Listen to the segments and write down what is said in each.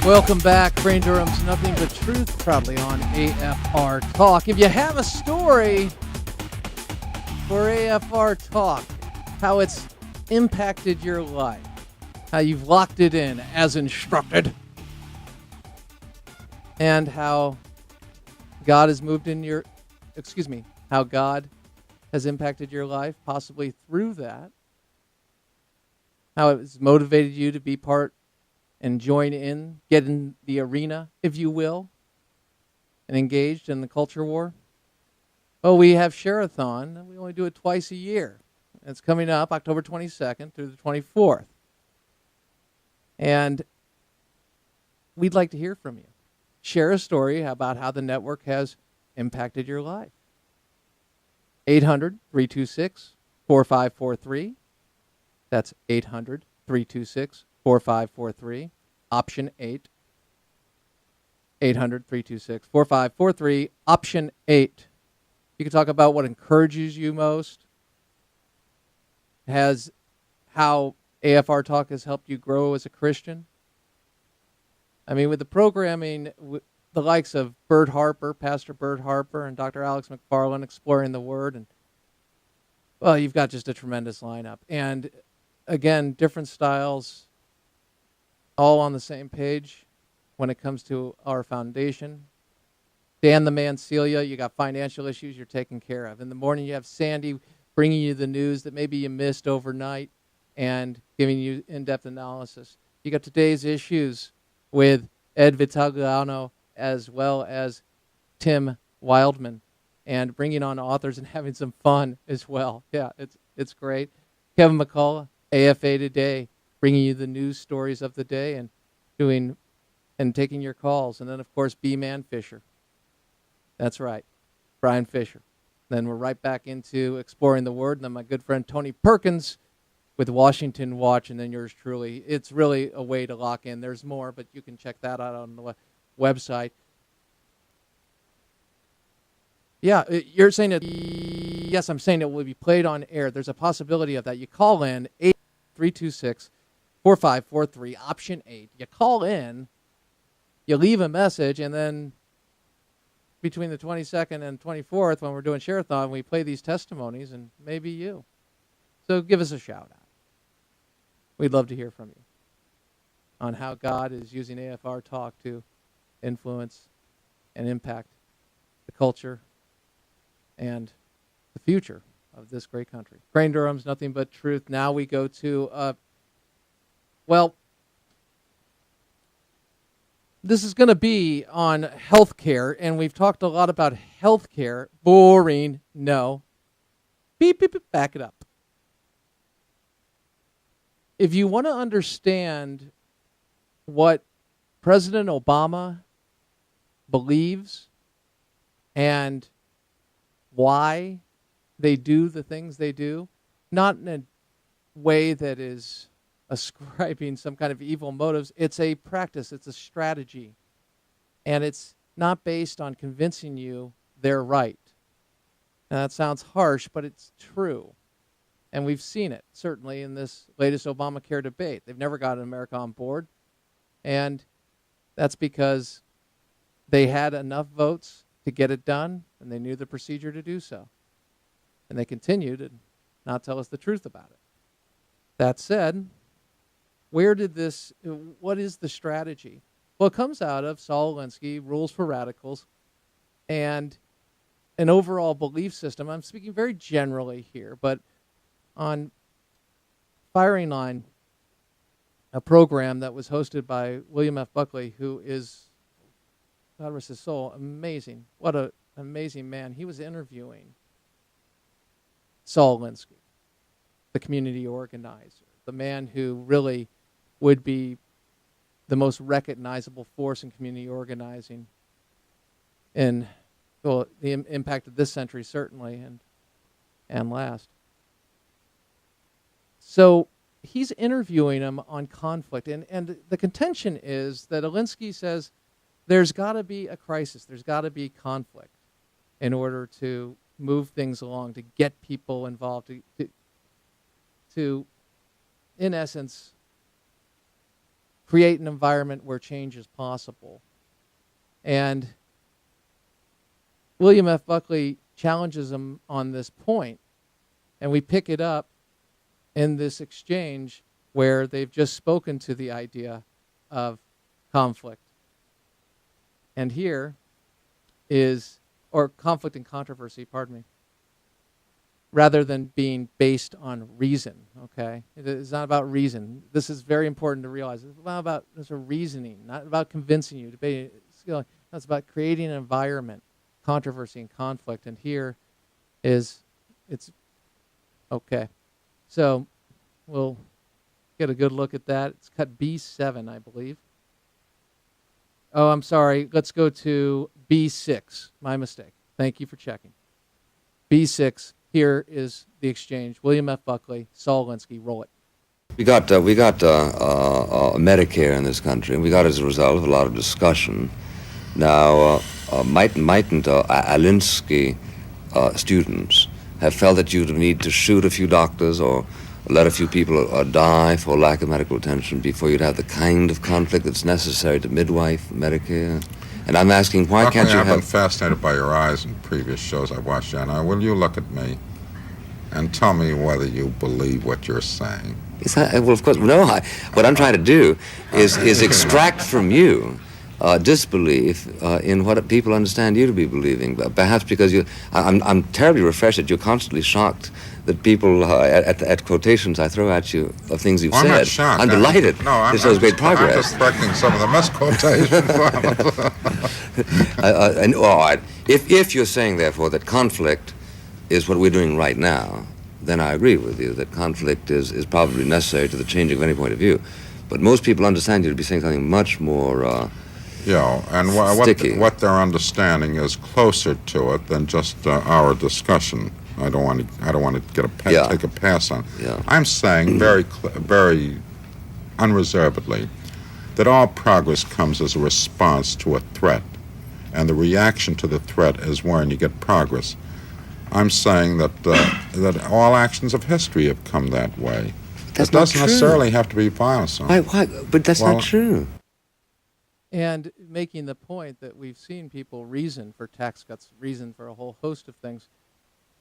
Welcome back. Brain Durham's Nothing But Truth, proudly on AFR Talk. If you have a story for AFR Talk, how it's impacted your life, how you've locked it in as instructed, and how God has moved in your, how God has impacted your life, possibly through that, how it has motivated you to be part and join in, get in the arena, if you will, and engaged in the culture war. Well, we have Share-a-thon, and we only do it twice a year. It's coming up October 22nd through the 24th. And we'd like to hear from you. Share a story about how the network has impacted your life. 800-326-4543. That's 800-326-4543. Option 8. 800-326-4543. Option 8. You can talk about what encourages you most. How AFR Talk has helped you grow as a Christian. I mean, with the programming, the likes of Bert Harper, Pastor Bert Harper, and Dr. Alex McFarland exploring the Word, and well, you've got just a tremendous lineup. And again, different styles, all on the same page when it comes to our foundation. Dan the Man Celia, you got financial issues you're taking care of. In the morning, you have Sandy bringing you the news that maybe you missed overnight and giving you in-depth analysis. You got today's issues with Ed Vitagliano as well as Tim Wildman, and bringing on authors and having some fun as well. Yeah, it's great. Kevin McCullough, AFA Today, bringing you the news stories of the day and doing and taking your calls. And then, of course, B-Man Fisher. That's right, Brian Fisher. Then we're right back into Exploring the Word. And then my good friend Tony Perkins with Washington Watch, and then yours truly. It's really a way to lock in. There's more, but you can check that out on the website. Yeah, you're saying that, yes, I'm saying it will be played on air. There's a possibility of that. You call in 8-326-4543, option 8. You call in, you leave a message, and then between the 22nd and 24th, when we're doing Share-a-thon, we play these testimonies, and maybe you. So give us a shout-out. We'd love to hear from you on how God is using AFR Talk to influence and impact the culture and the future of this great country. Brain Durham's Nothing But Truth. Now we go to, this is going to be on healthcare, and we've talked a lot about healthcare. Boring. No. Beep, beep, beep, back it up. If you want to understand what President Obama believes and why they do the things they do, not in a way that is ascribing some kind of evil motives. It's a practice. It's a strategy. And it's not based on convincing you they're right. Now, that sounds harsh, but it's true. And we've seen it, certainly, in this latest Obamacare debate. They've never gotten America on board. And that's because they had enough votes to get it done, and they knew the procedure to do so. And they continued to not tell us the truth about it. That said, what is the strategy? Well, it comes out of Saul Alinsky, Rules for Radicals, and an overall belief system. I'm speaking very generally here, but on Firing Line, a program that was hosted by William F. Buckley, who is, God rest his soul, amazing. What an amazing man. He was interviewing Saul Alinsky, the community organizer, the man who really would be the most recognizable force in community organizing in, well, the impact of this century, certainly, and last. So he's interviewing him on conflict, and the contention is that Alinsky says there's got to be a crisis, there's got to be conflict in order to move things along, to get people involved, to in essence, create an environment where change is possible. And William F. Buckley challenges him on this point, and we pick it up in this exchange where they've just spoken to the idea of conflict. And here is, or conflict and controversy, pardon me, rather than being based on reason, okay? It's not about reason. This is very important to realize. It's not about reasoning, not about convincing you, debating. It's about creating an environment, controversy and conflict. And here is, it's, okay. So we'll get a good look at that. It's cut B7, I believe. Oh, I'm sorry. Let's go to B6. My mistake. Thank you for checking. B6. Here is the exchange. William F. Buckley, Saul Alinsky. Roll it. We got Medicare in this country, and we got as a result of a lot of discussion. Now, mightn't Alinsky students have felt that you'd need to shoot a few doctors or let a few people die for lack of medical attention before you'd have the kind of conflict that's necessary to midwife Medicare? And I'm asking, why can't you have... I've been fascinated by your eyes in previous shows I've watched, Now, will you look at me and tell me whether you believe what you're saying? Well, of course, no. What I'm trying to do is extract from you disbelief in what people understand you to be believing. Perhaps because I'm terribly refreshed that you're constantly shocked that people at quotations I throw at you of things you've said. I'm not shocked. I'm delighted. No, this shows great progress. I'm just correcting some of the misquotations. If you're saying, therefore, that conflict is what we're doing right now, then I agree with you that conflict is probably necessary to the changing of any point of view. But most people understand you to be saying something much more and what they're understanding is closer to it than just our discussion. I don't want to take a pass on. Yeah. I'm saying very unreservedly that all progress comes as a response to a threat, and the reaction to the threat is when you get progress. I'm saying that that all actions of history have come that way. That's it doesn't not true. necessarily have to be violence. Why? But that's not true. And making the point that we've seen people reason for tax cuts, reason for a whole host of things,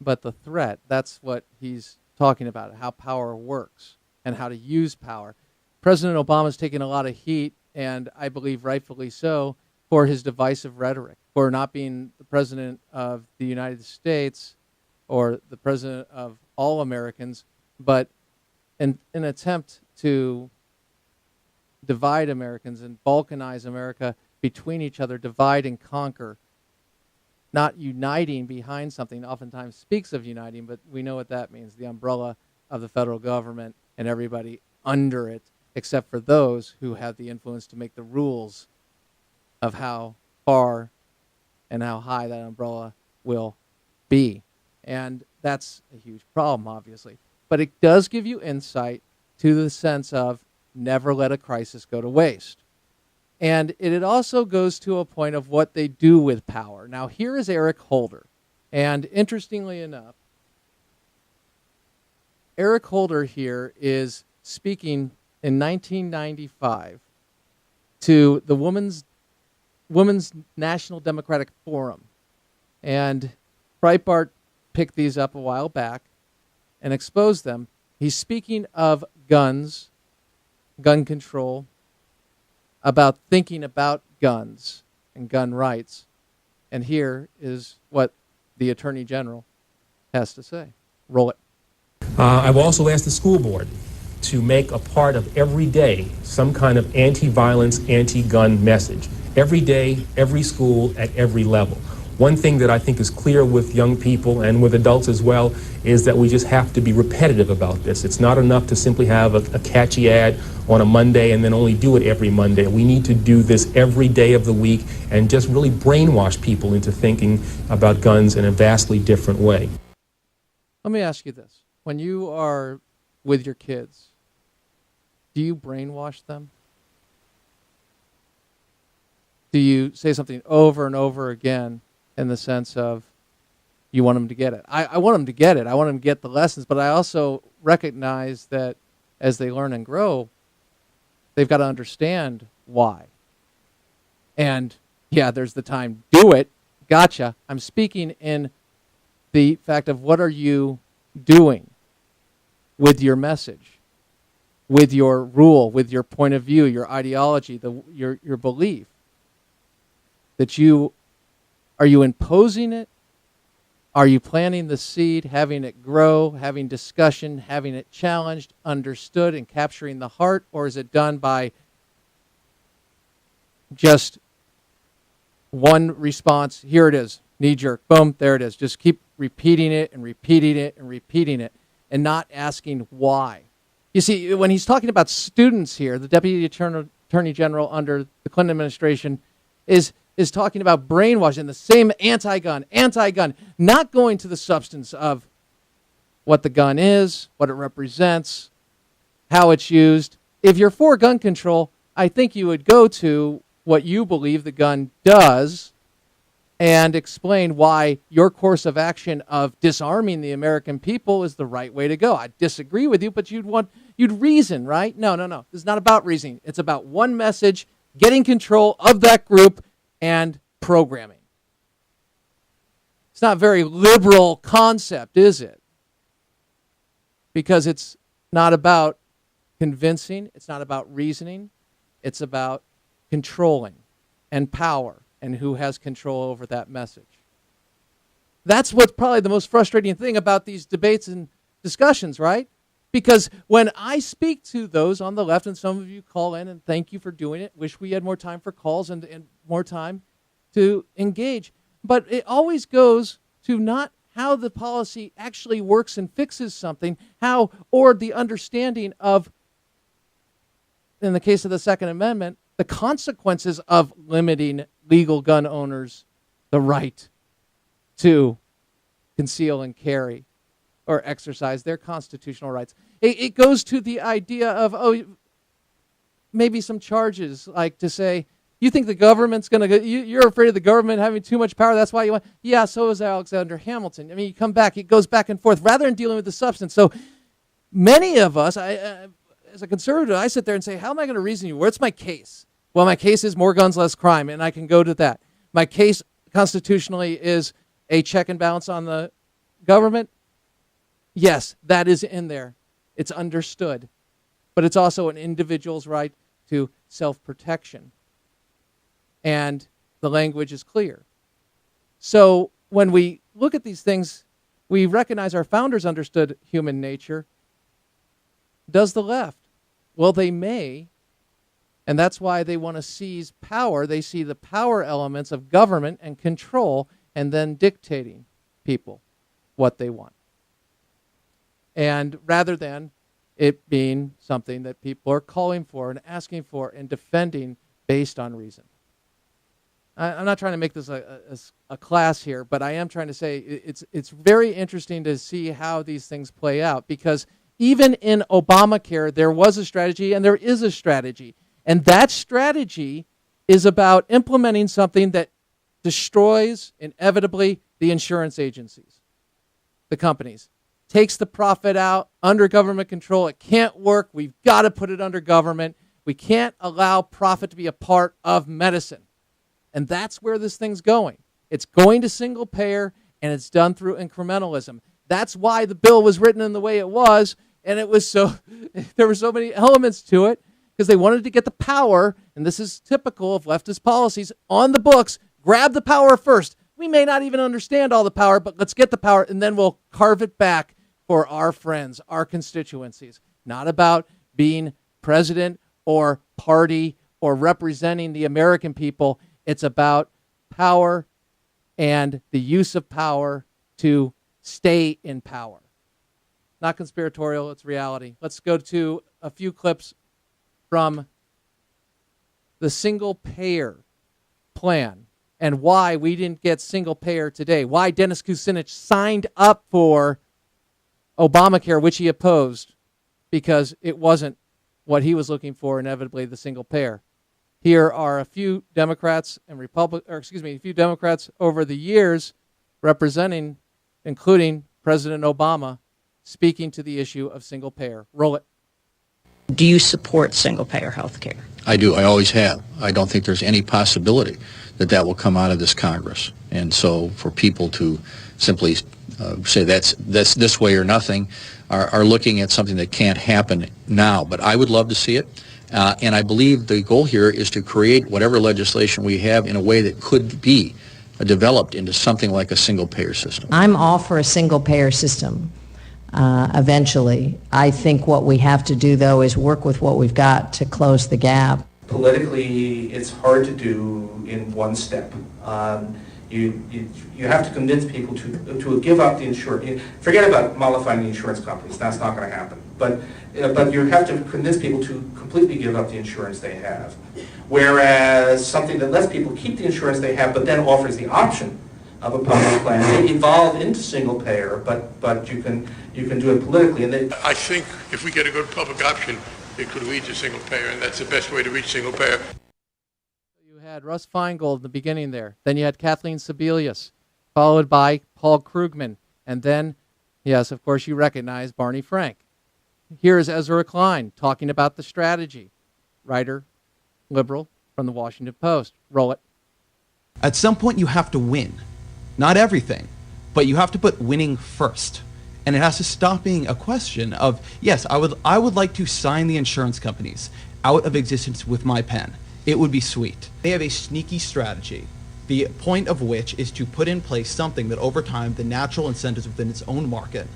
but the threat, that's what he's talking about, how power works and how to use power. President Obama's taken a lot of heat, and I believe rightfully so, for his divisive rhetoric, for not being the president of the United States or the president of all Americans, but in an attempt to divide Americans and balkanize America between each other, divide and conquer, not uniting behind something. Oftentimes speaks of uniting, but we know what that means, the umbrella of the federal government and everybody under it, except for those who have the influence to make the rules of how far and how high that umbrella will be. And that's a huge problem, obviously. But it does give you insight to the sense of never let a crisis go to waste. And it also goes to a point of what they do with power. Now, here is Eric Holder. And interestingly enough, Eric Holder here is speaking in 1995 to the Women's National Democratic Forum. And Breitbart picked these up a while back and exposed them. He's speaking of guns, gun control, about thinking about guns and gun rights. And here is what the Attorney General has to say. Roll it. I've also asked the school board to make a part of every day some kind of anti-violence, anti-gun message. Every day, every school, at every level. One thing that I think is clear with young people and with adults as well is that we just have to be repetitive about this. It's not enough to simply have a catchy ad on a Monday and then only do it every Monday. We need to do this every day of the week and just really brainwash people into thinking about guns in a vastly different way. Let me ask you this. When you are with your kids, do you brainwash them? Do you say something over and over again in the sense of you want them to get it? I want them to get it. I want them to get the lessons, but I also recognize that as they learn and grow, They've got to understand why. And yeah, there's the time. Do it. Gotcha. I'm speaking in the fact of what are you doing with your message, with your rule, with your point of view, your ideology, your belief. That are you imposing it? Are you planting the seed, having it grow, having discussion, having it challenged, understood, and capturing the heart? Or is it done by just one response? Here it is, knee-jerk, boom, there it is. Just keep repeating it and repeating it and repeating it and not asking why. You see, when he's talking about students here, the Deputy Attorney General under the Clinton administration is talking about brainwash and the same anti-gun, not going to the substance of what the gun is, what it represents, how it's used. If you're for gun control, I think you would go to what you believe the gun does and explain why your course of action of disarming the American people is the right way to go. I disagree with you, but you'd reason, right? No. This is not about reasoning. It's about one message, getting control of that group, and programming. It's not a very liberal concept, is it? Because it's not about convincing, it's not about reasoning, it's about controlling and power and who has control over that message. That's what's probably the most frustrating thing about these debates and discussions, right? Because when I speak to those on the left, and some of you call in, and thank you for doing it, wish we had more time for calls and more time to engage, but it always goes to not how the policy actually works and fixes something, or the understanding of, in the case of the Second Amendment, the consequences of limiting legal gun owners the right to conceal and carry or exercise their constitutional rights. It goes to the idea of, maybe some charges, like to say, you think the government's going to go, you're afraid of the government having too much power, that's why you want, yeah, so is Alexander Hamilton. I mean, you come back, it goes back and forth, rather than dealing with the substance. So many of us, as a conservative, I sit there and say, how am I going to reason you? What's my case? Well, my case is more guns, less crime, and I can go to that. My case constitutionally is a check and balance on the government. Yes, that is in there. It's understood. But it's also an individual's right to self-protection. And the language is clear. So when we look at these things, we recognize our founders understood human nature. Does the left? Well, they may. And that's why they want to seize power. They see the power elements of government and control and then dictating people what they want. And rather than it being something that people are calling for and asking for and defending based on reason. I'm not trying to make this a class here, but I am trying to say it's very interesting to see how these things play out, because even in Obamacare, there was a strategy and there is a strategy. And that strategy is about implementing something that destroys, inevitably, the insurance agencies, the companies. Takes the profit out, under government control. It can't work. We've got to put it under government. We can't allow profit to be a part of medicine. And that's where this thing's going. It's going to single payer, and it's done through incrementalism. That's why the bill was written in the way it was, and it was there were so many elements to it, because they wanted to get the power, and this is typical of leftist policies, on the books. Grab the power first. We may not even understand all the power, but let's get the power, and then we'll carve it back for our friends, our constituencies. Not about being president or party or representing the American people. It's about power and the use of power to stay in power. Not conspiratorial, it's reality. Let's go to a few clips from the single payer plan and why we didn't get single payer today. Why Dennis Kucinich signed up for Obamacare, which he opposed, because it wasn't what he was looking for, inevitably the single payer. Here are a few Democrats and a few Democrats over the years representing, including President Obama, speaking to the issue of single payer. Roll it. Do you support single-payer health care? I do. I always have. I don't think there's any possibility that that will come out of this Congress. And so for people to simply say that's this way or nothing are looking at something that can't happen now. But I would love to see it. And I believe the goal here is to create whatever legislation we have in a way that could be developed into something like a single-payer system. I'm all for a single-payer system eventually. I think what we have to do, though, is work with what we've got to close the gap. Politically, it's hard to do in one step. You have to convince people to give up the insurance. Forget about mollifying the insurance companies. That's not going to happen. But you have to convince people to completely give up the insurance they have. Whereas something that lets people keep the insurance they have, but then offers the option of a public plan, they evolve into single payer. But you can do it politically. And I think if we get a good public option, it could lead to single payer, and that's the best way to reach single payer. You had Russ Feingold in the beginning there. Then you had Kathleen Sebelius, followed by Paul Krugman. And then, yes, of course, you recognize Barney Frank. Here's Ezra Klein talking about the strategy. Writer, liberal, from the Washington Post. Roll it. At some point, you have to win. Not everything, but you have to put winning first. And it has to stop being a question of, yes, I would like to sign the insurance companies out of existence with my pen. It would be sweet. They have a sneaky strategy, the point of which is to put in place something that over time, the natural incentives within its own market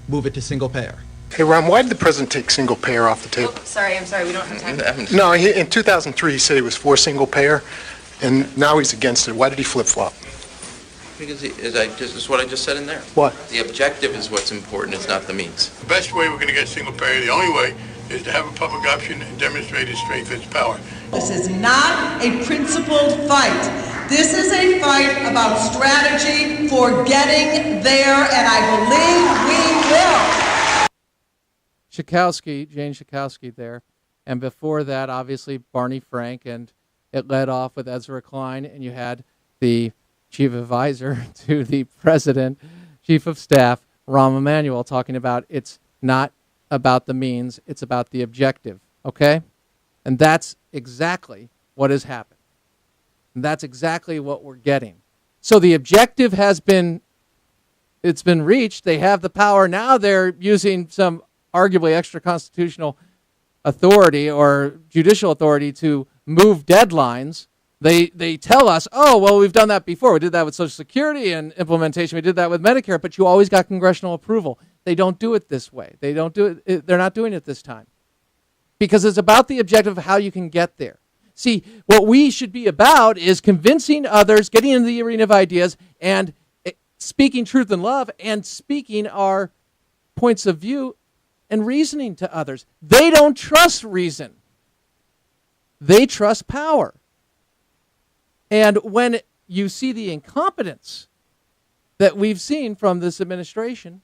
move it to single payer. Hey, Ron, why did the president take single payer off the table? Oh, sorry, we don't have time. No, in 2003 he said he was for single payer, and now he's against it. Why did he flip-flop? Because this is what I just said in there. What? The objective is what's important, it's not the means. The best way we're going to get single payer, the only way, is to have a public option and demonstrate its strength, its power. This is not a principled fight. This is a fight about strategy for getting there, and I believe we will. Jane Schakowsky there. And before that, obviously, Barney Frank, and it led off with Ezra Klein, and you had the chief advisor to the president, chief of staff, Rahm Emanuel, talking about it's not about the means, it's about the objective, okay? And that's exactly what has happened. And that's exactly what we're getting. So the objective it's been reached. They have the power. Now they're using some arguably extra constitutional authority or judicial authority to move deadlines. They tell us, oh, well, we've done that before. We did that with Social Security and implementation. We did that with Medicare, but you always got congressional approval. They don't do it this way. They're not doing it this time because it's about the objective of how you can get there. See, what we should be about is convincing others, getting into the arena of ideas, and speaking truth and love, and speaking our points of view and reasoning to others. They don't trust reason. They trust power. And when you see the incompetence that we've seen from this administration,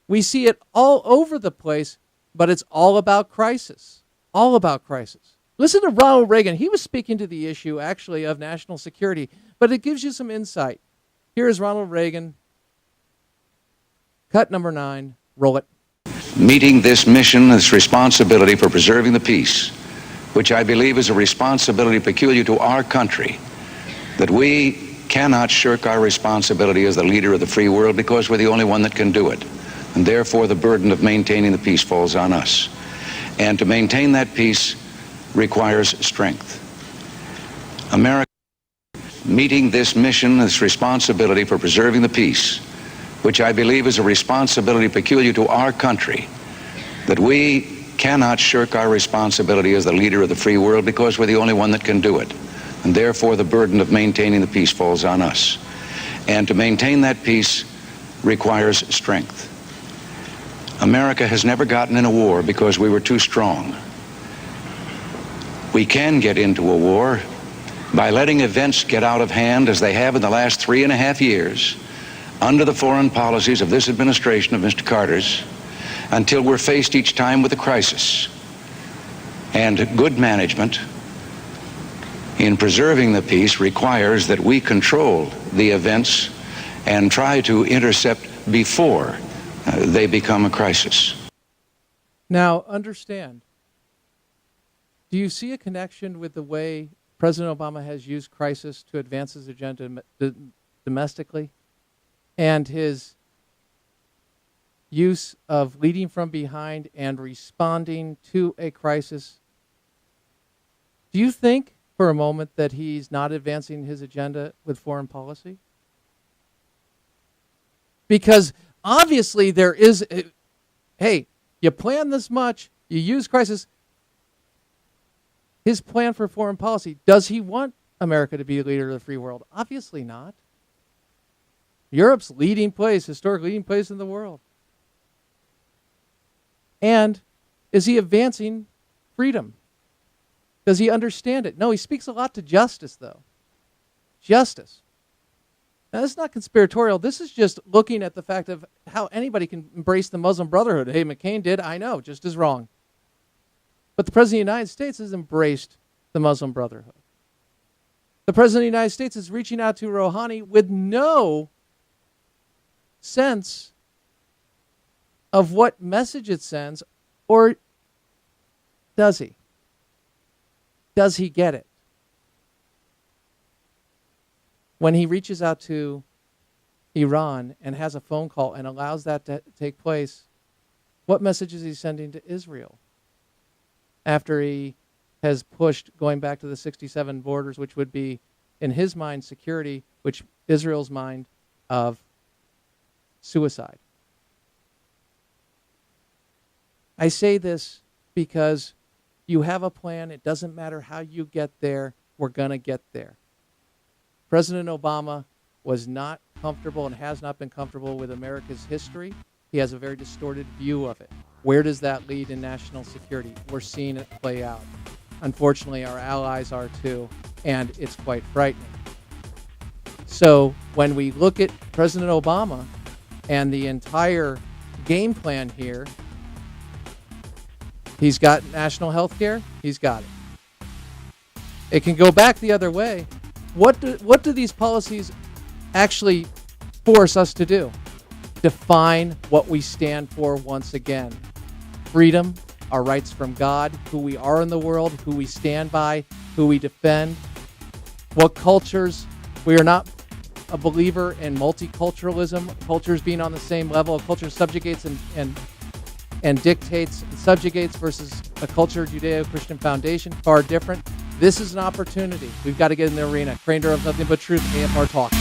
we see it all over the place, but it's all about crisis. All about crisis. Listen to Ronald Reagan. He was speaking to the issue, actually, of national security, but it gives you some insight. Here is Ronald Reagan. Cut number 9. Roll it. Meeting this mission, this responsibility for preserving the peace, which I believe is a responsibility peculiar to our country, that we cannot shirk our responsibility as the leader of the free world because we're the only one that can do it. And therefore the burden of maintaining the peace falls on us. And to maintain that peace requires strength. America, meeting this mission, this responsibility for preserving the peace, which I believe is a responsibility peculiar to our country, that we cannot shirk our responsibility as the leader of the free world because we're the only one that can do it. And therefore the burden of maintaining the peace falls on us. And to maintain that peace requires strength. America has never gotten in a war because we were too strong. We can get into a war by letting events get out of hand as they have in the last 3.5 years under the foreign policies of this administration of Mr. Carter's, until we're faced each time with a crisis. And good management in preserving the peace requires that we control the events and try to intercept before they become a crisis. Now, understand, do you see a connection with the way President Obama has used crisis to advance his agenda domestically and his use of leading from behind and responding to a crisis? Do you think for a moment that he's not advancing his agenda with foreign policy? Because obviously there is, hey, you plan this much, you use crisis. His plan for foreign policy, does he want America to be a leader of the free world? Obviously not. Europe's leading place, historic leading place in the world. And is he advancing freedom? Does he understand it? No, he speaks a lot to justice, though. Justice. Now, this is not conspiratorial. This is just looking at the fact of how anybody can embrace the Muslim Brotherhood. Hey, McCain did, I know, just as wrong. But the President of the United States has embraced the Muslim Brotherhood. The President of the United States is reaching out to Rouhani with no sense of what message it sends, or does he? Does he get it? When he reaches out to Iran and has a phone call and allows that to take place, what message is he sending to Israel? After he has pushed going back to the 67 borders, which would be, in his mind, security, which Israel's mind of suicide. I say this because you have a plan. It doesn't matter how you get there. We're going to get there. President Obama was not comfortable and has not been comfortable with America's history. He has a very distorted view of it. Where does that lead in national security? We're seeing it play out. Unfortunately, our allies are too, and it's quite frightening. So when we look at President Obama and the entire game plan here, he's got national health care. He's got it. It can go back the other way. What do these policies actually force us to do? Define what we stand for once again. Freedom, our rights from God, who we are in the world, who we stand by, who we defend. What cultures? We are not a believer in multiculturalism, cultures being on the same level. A culture subjugates and dictates and subjugates versus a culture, Judeo-Christian foundation, far different. This is an opportunity. We've got to get in the arena. Crane Durham's Nothing But Truth, AMR Talk.